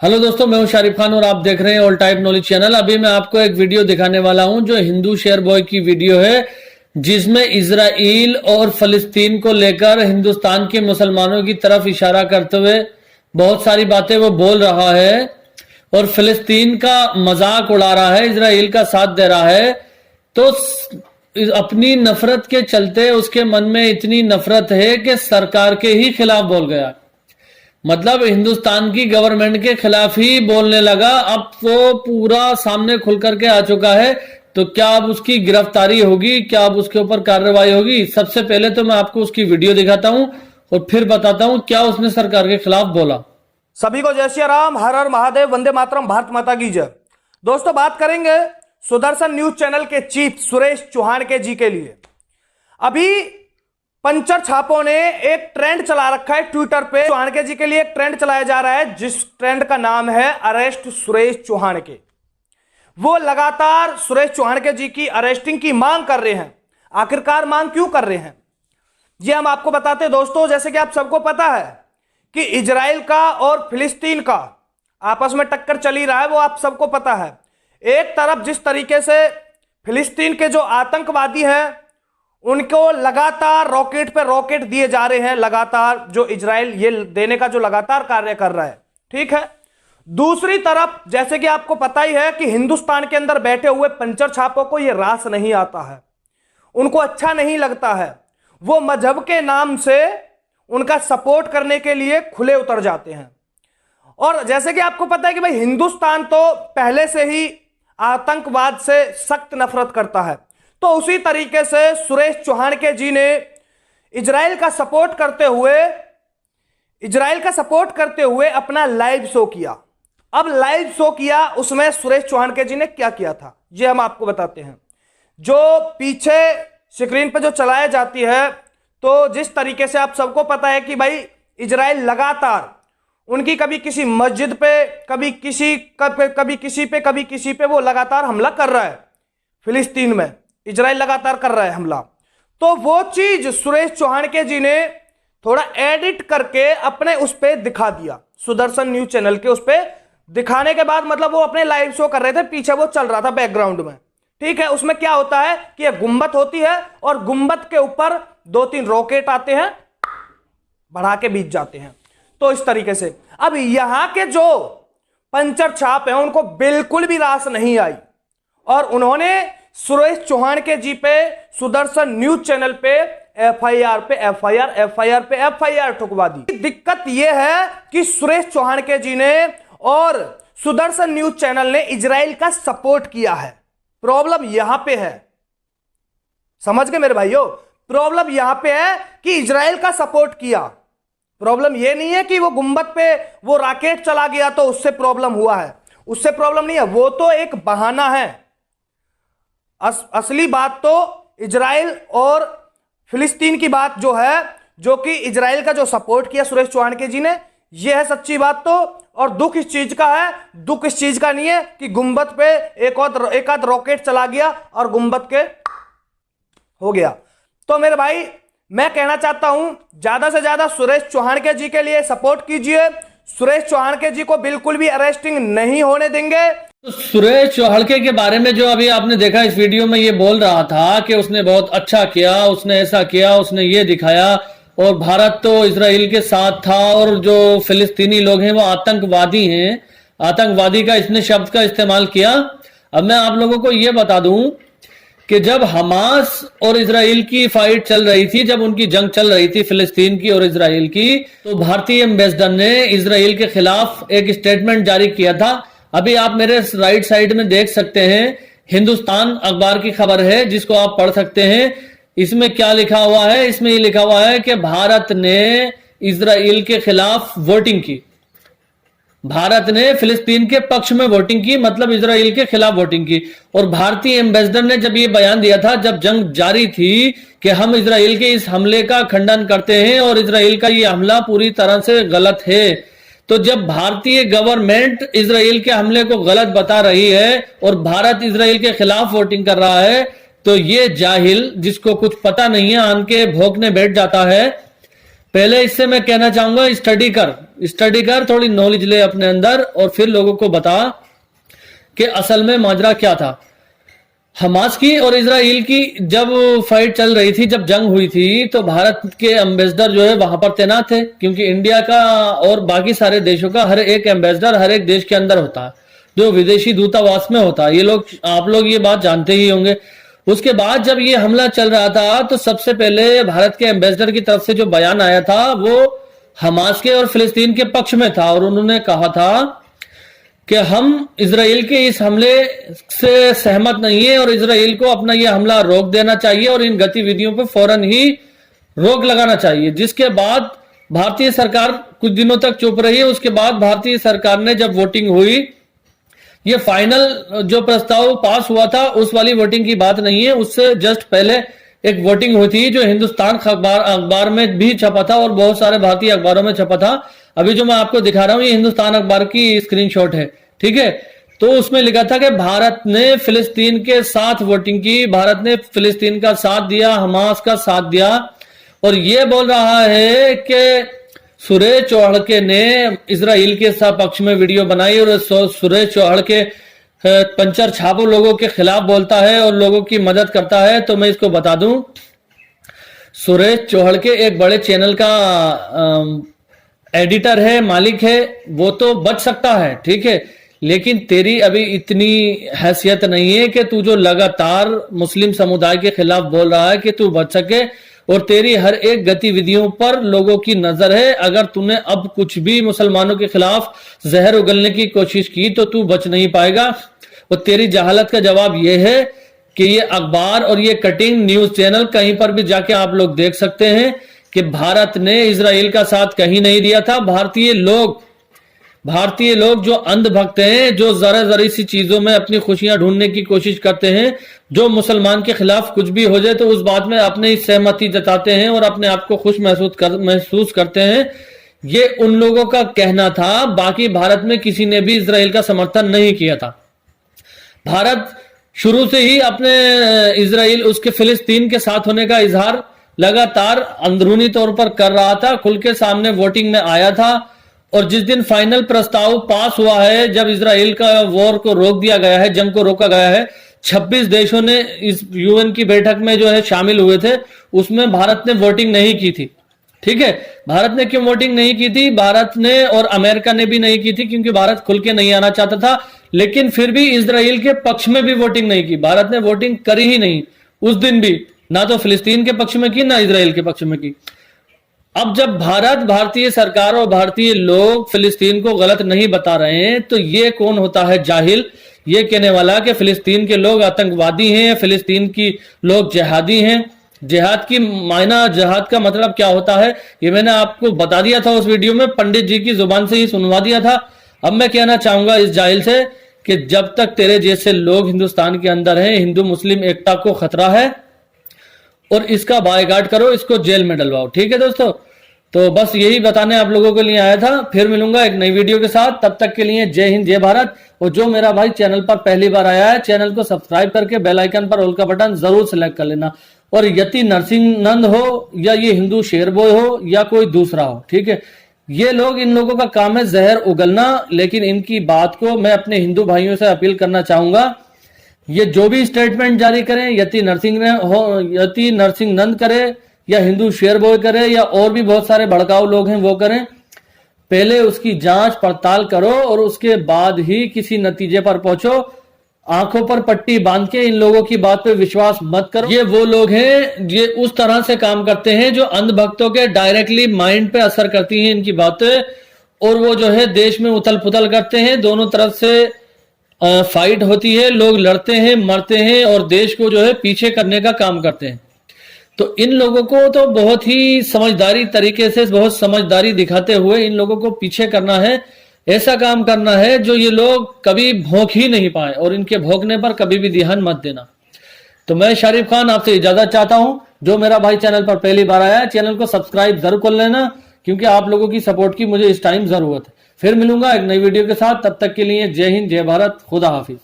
Hello दोस्तों, मैं हूं शारिफ खान और आप देख रहे हैं ऑल टाइप नॉलेज चैनल। अभी मैं आपको एक वीडियो दिखाने वाला हूं जो हिंदू शेयर बॉय की वीडियो है, जिसमें इजराइल और फलस्तीन को लेकर हिंदुस्तान के मुसलमानों की तरफ इशारा करते हुए बहुत सारी बातें वो बोल रहा है और फलस्तीन का मजाक उड़ा रहा है, इजराइल का साथ दे रहा है। तो अपनी नफरत के चलते उसके मन में इतनी नफरत है कि सरकार के ही खिलाफ बोल गया, मतलब हिंदुस्तान की गवर्नमेंट के खिलाफ ही बोलने लगा। अब वो पूरा सामने खुल करके आ चुका है। तो क्या अब उसकी गिरफ्तारी होगी, क्या अब उसके ऊपर कार्रवाई होगी? सबसे पहले तो मैं आपको उसकी वीडियो दिखाता हूं और फिर बताता हूं क्या उसने सरकार के खिलाफ बोला। सभी को जय श्री राम, हर हर महादेव, वंदे मातरम, भारत माता की जय। दोस्तों, बात करेंगे सुदर्शन न्यूज चैनल के चीफ सुरेश चौहान जी के लिए। अभी पंचर छापों ने एक ट्रेंड चला रखा है ट्विटर पे। चौहान जी के लिए एक ट्रेंड चलाया जा रहा है जिस ट्रेंड का नाम है अरेस्ट सुरेश चौहान के। वो लगातार सुरेश चौहान जी की अरेस्टिंग की मांग कर रहे हैं। आखिरकार मांग क्यों कर रहे हैं ये हम आपको बताते हैं। दोस्तों, जैसे कि आप सबको पता है कि इजराइल का और फिलिस्तीन का आपस में टक्कर चली रहा है, वो आप सबको पता है। एक तरफ जिस तरीके से फिलिस्तीन के जो आतंकवादी हैं उनको लगातार रॉकेट पे रॉकेट दिए जा रहे हैं, लगातार जो इजराइल ये देने का जो लगातार कार्य कर रहा है, ठीक है। दूसरी तरफ जैसे कि आपको पता ही है कि हिंदुस्तान के अंदर बैठे हुए पंचर छापों को ये रास नहीं आता है, उनको अच्छा नहीं लगता है। वो मजहब के नाम से उनका सपोर्ट करने के लिए खुले उतर जाते हैं। और जैसे कि आपको पता है कि भाई हिंदुस्तान तो पहले से ही आतंकवाद से सख्त नफरत करता है। तो उसी तरीके से सुरेश चौहान जी ने इजराइल का सपोर्ट करते हुए अपना लाइव शो किया। अब लाइव शो किया, उसमें सुरेश चौहान जी ने क्या किया था ये हम आपको बताते हैं। जो पीछे स्क्रीन पर जो चलाया जाती है, तो जिस तरीके से आप सबको पता है कि भाई इजराइल लगातार उनकी कभी किसी मस्जिद पे, कभी किसी पे वो लगातार हमला कर रहा है। फिलिस्तीन में इजराइल लगातार कर रहा है हमला। तो वो चीज सुरेश चौहान जी ने थोड़ा एडिट करके अपने उस पे दिखा दिया, सुदर्शन न्यूज चैनल के उस पे दिखाने के बाद, मतलब वो अपने लाइव शो कर रहे थे, पीछे वो चल रहा था बैकग्राउंड में, ठीक है। उसमें क्या होता है कि एक गुंबद होती है और गुंबद के ऊपर 2-3 रॉकेट आते हैं, बढ़ा के बीत जाते हैं। तो इस तरीके से अब यहां के जो पंचर छाप हैं उनको बिल्कुल भी रास नहीं आई और उन्होंने सुरेश चौहान जी पे सुदर्शन न्यूज चैनल पे एफआईआर पे एफआईआर ठुकवा दी। दिक्कत यह है कि सुरेश चौहान जी ने और सुदर्शन न्यूज चैनल ने इजराइल का सपोर्ट किया है। प्रॉब्लम यहां पे है, समझ गए मेरे भाइयों? प्रॉब्लम यहां पे है कि इजराइल का सपोर्ट किया। प्रॉब्लम यह नहीं है कि वो गुंबद पे वो रॉकेट चला गया तो उससे प्रॉब्लम हुआ है, उससे प्रॉब्लम नहीं है, वो तो एक बहाना है। असली बात तो इजराइल और फिलिस्तीन की बात जो है, जो कि इजराइल का जो सपोर्ट किया सुरेश चौहान जी ने, यह है सच्ची बात। तो और दुख इस चीज का है, दुख इस चीज का नहीं है कि गुंबद पे एक आध रॉकेट चला गया और गुंबद के हो गया। तो मेरे भाई, मैं कहना चाहता हूं ज्यादा से ज्यादा सुरेश चौहान जी के लिए सपोर्ट कीजिए। सुरेश चौहान जी को बिल्कुल भी अरेस्टिंग नहीं होने देंगे। तो सुरेश चौहान के बारे में जो अभी आपने देखा इस वीडियो में, ये बोल रहा था कि उसने बहुत अच्छा किया, उसने ऐसा किया, उसने ये दिखाया और भारत तो इजराइल के साथ था और जो फिलिस्तीनी लोग हैं वो आतंकवादी हैं। आतंकवादी का इसने शब्द का इस्तेमाल किया। अब मैं आप लोगों को ये बता दूं कि जब हमास और इजराइल की फाइट चल रही थी, जब उनकी जंग चल रही थी फिलिस्तीन की और इजराइल की, तो भारतीय एम्बेसडर ने इजराइल के खिलाफ एक स्टेटमेंट जारी किया था। अभी आप मेरे राइट साइड में देख सकते हैं, हिंदुस्तान अखबार की खबर है जिसको आप पढ़ सकते हैं। इसमें क्या लिखा हुआ है? इसमें ये लिखा हुआ है कि भारत ने इजराइल के खिलाफ वोटिंग की, भारत ने फिलिस्तीन के पक्ष में वोटिंग की, मतलब इजराइल के खिलाफ वोटिंग की। और भारतीय एम्बेसडर ने जब ये बयान दिया था, जब जंग जारी थी, कि हम इजराइल के इस हमले का खंडन करते हैं और इजराइल का ये हमला पूरी तरह से गलत है। तो जब भारतीय गवर्नमेंट इजराइल के हमले को गलत बता रही है और भारत इजराइल के खिलाफ वोटिंग कर रहा है, तो ये जाहिल जिसको कुछ पता नहीं है आन के भौंकने बैठ जाता है। पहले इससे मैं कहना चाहूंगा स्टडी कर, थोड़ी नॉलेज ले अपने अंदर और फिर लोगों को बता कि असल में माजरा क्या था। हमास की और इजराइल की जब फाइट चल रही थी, जब जंग हुई थी, तो भारत के एम्बेसडर जो है वहां पर तैनात थे, क्योंकि इंडिया का और बाकी सारे देशों का हर एक एम्बेसडर हर एक देश के अंदर होता है, जो विदेशी दूतावास में होता है। आप लोग ये बात जानते ही होंगे। उसके बाद जब ये हमला चल रहा था तो सबसे पहले भारत के एम्बेसडर की तरफ से जो बयान आया था वो हमास के और फिलिस्तीन के पक्ष में था, और उन्होंने कहा था कि हम इजराइल के इस हमले से सहमत नहीं है और इजराइल को अपना यह हमला रोक देना चाहिए और इन गतिविधियों पर फौरन ही रोक लगाना चाहिए। जिसके बाद भारतीय सरकार कुछ दिनों तक चुप रही है। उसके बाद भारतीय सरकार ने जब वोटिंग हुई, ये फाइनल जो प्रस्ताव पास हुआ था उस वाली वोटिंग की बात नहीं है, उससे जस्ट पहले एक वोटिंग हुई थी जो हिंदुस्तान अखबार में भी छपा था और बहुत सारे भारतीय अखबारों में छपा था। अभी जो मैं आपको दिखा रहा हूं ये हिंदुस्तान अखबार की स्क्रीनशॉट है, ठीक है। तो उसमें लिखा था कि भारत ने फिलिस्तीन के साथ वोटिंग की, भारत ने फिलिस्तीन का साथ दिया, हमास का साथ दिया, और ये बोल रहा है कि सुरेश चौहड़के ने इजराइल के सपक्ष में वीडियो बनाई और सुरेश चौहड़के पंचर छापू लोगों के खिलाफ बोलता है और लोगों की मदद करता है। तो मैं इसको बता दूं, सुरेश चौहड़के एक बड़े चैनल का एडिटर है, मालिक है, वो तो बच सकता है, ठीक है, लेकिन तेरी अभी इतनी हैसियत नहीं है कि तू जो लगातार मुस्लिम समुदाय के खिलाफ बोल रहा है कि तू बच सके, और तेरी हर एक गतिविधियों पर लोगों की नजर है। अगर तूने अब कुछ भी मुसलमानों के खिलाफ जहर उगलने की कोशिश की तो तू बच नहीं पाएगा। और तेरी जहालत का जवाब यह है कि ये अखबार और ये कटिंग न्यूज चैनल कहीं पर भी जाके आप लोग देख सकते हैं कि भारत ने इजराइल का साथ कहीं नहीं दिया था। भारतीय लोग जो अंधभक्त हैं, जो जरा जरी सी चीजों में अपनी खुशियां ढूंढने की कोशिश करते हैं, जो मुसलमान के खिलाफ कुछ भी हो जाए तो उस बात में अपनी सहमति जताते हैं और अपने आप को खुश महसूस करते हैं, ये उन लोगों का कहना था। बाकी भारत में किसी ने भी इजराइल का समर्थन नहीं किया था। भारत शुरू से ही अपने इजराइल उसके फिलिस्तीन के साथ होने का इजहार लगातार अंदरूनी तौर पर कर रहा था, खुल के सामने वोटिंग में आया था। और जिस दिन फाइनल प्रस्ताव पास हुआ है, जब इजराइल का वॉर को रोक दिया गया है, जंग को रोका गया है, 26 देशों ने इस यूएन की बैठक में जो है शामिल हुए थे, उसमें भारत ने वोटिंग नहीं की थी, ठीक है। भारत ने क्यों वोटिंग नहीं की थी? भारत ने और अमेरिका ने भी नहीं की थी, क्योंकि भारत खुल के नहीं आना चाहता था। लेकिन फिर भी इजराइल के पक्ष में भी वोटिंग नहीं की, भारत ने वोटिंग करी ही नहीं उस दिन भी, ना तो फिलिस्तीन के पक्ष में की ना इजराइल के पक्ष में की। अब जब भारतीय सरकार और भारतीय लोग फिलिस्तीन को गलत नहीं बता रहे हैं, तो ये कौन होता है जाहिल, ये कहने वाला कि फिलिस्तीन के लोग आतंकवादी हैं, फिलिस्तीन की लोग जिहादी हैं। जिहाद का मतलब क्या होता है ये मैंने आपको बता दिया था उस वीडियो में, पंडित जी की जुबान से ही सुनवा दिया था। अब मैं कहना चाहूंगा इस जाहिल से कि जब तक तेरे जैसे लोग हिंदुस्तान के अंदर हैं, हिंदू मुस्लिम एकता को खतरा है और इसका बायकॉट करो, इसको जेल में डलवाओ, ठीक है दोस्तों। तो बस यही बताने आप लोगों के लिए आया था। फिर मिलूंगा एक नई वीडियो के साथ, तब तक के लिए जय हिंद जय भारत। और जो मेरा भाई चैनल पर पहली बार आया है, चैनल को सब्सक्राइब करके बेल आइकन पर ऑल का बटन जरूर सिलेक्ट कर लेना। और यति नरसिंह नंद हो या ये हिंदू शेरबॉय हो या कोई दूसरा हो, ठीक है, ये लोग, इन लोगों का काम है जहर उगलना। लेकिन इनकी बात को मैं अपने हिंदू भाइयों से अपील करना चाहूंगा, ये जो भी स्टेटमेंट जारी करें, यति नरसिंह नंद करे या हिंदू शेरबॉय करे या और भी बहुत सारे भड़काऊ लोग हैं वो करें, पहले उसकी जांच पड़ताल करो और उसके बाद ही किसी नतीजे पर पहुंचो। आंखों पर पट्टी बांध के इन लोगों की बात पे विश्वास मत करो। ये वो लोग हैं, ये उस तरह से काम करते हैं जो अंधभक्तों के डायरेक्टली माइंड पे असर करती हैं इनकी बातें, और वो जो है देश में उथल पुथल करते हैं। दोनों तरफ से फाइट होती है, लोग लड़ते हैं, मरते हैं और देश को जो है पीछे करने का काम करते हैं। तो इन लोगों को तो बहुत ही समझदारी तरीके से, बहुत समझदारी दिखाते हुए इन लोगों को पीछे करना है। ऐसा काम करना है जो ये लोग कभी भौंक ही नहीं पाए, और इनके भौंकने पर कभी भी ध्यान मत देना। तो मैं शारिफ खान आपसे इजाजत चाहता हूं। जो मेरा भाई चैनल पर पहली बार आया है, चैनल को सब्सक्राइब जरूर कर लेना, क्योंकि आप लोगों की सपोर्ट की मुझे इस टाइम जरूरत है। फिर मिलूंगा एक नई वीडियो के साथ, तब तक के लिए जय हिंद जय भारत, खुदा हाफिज।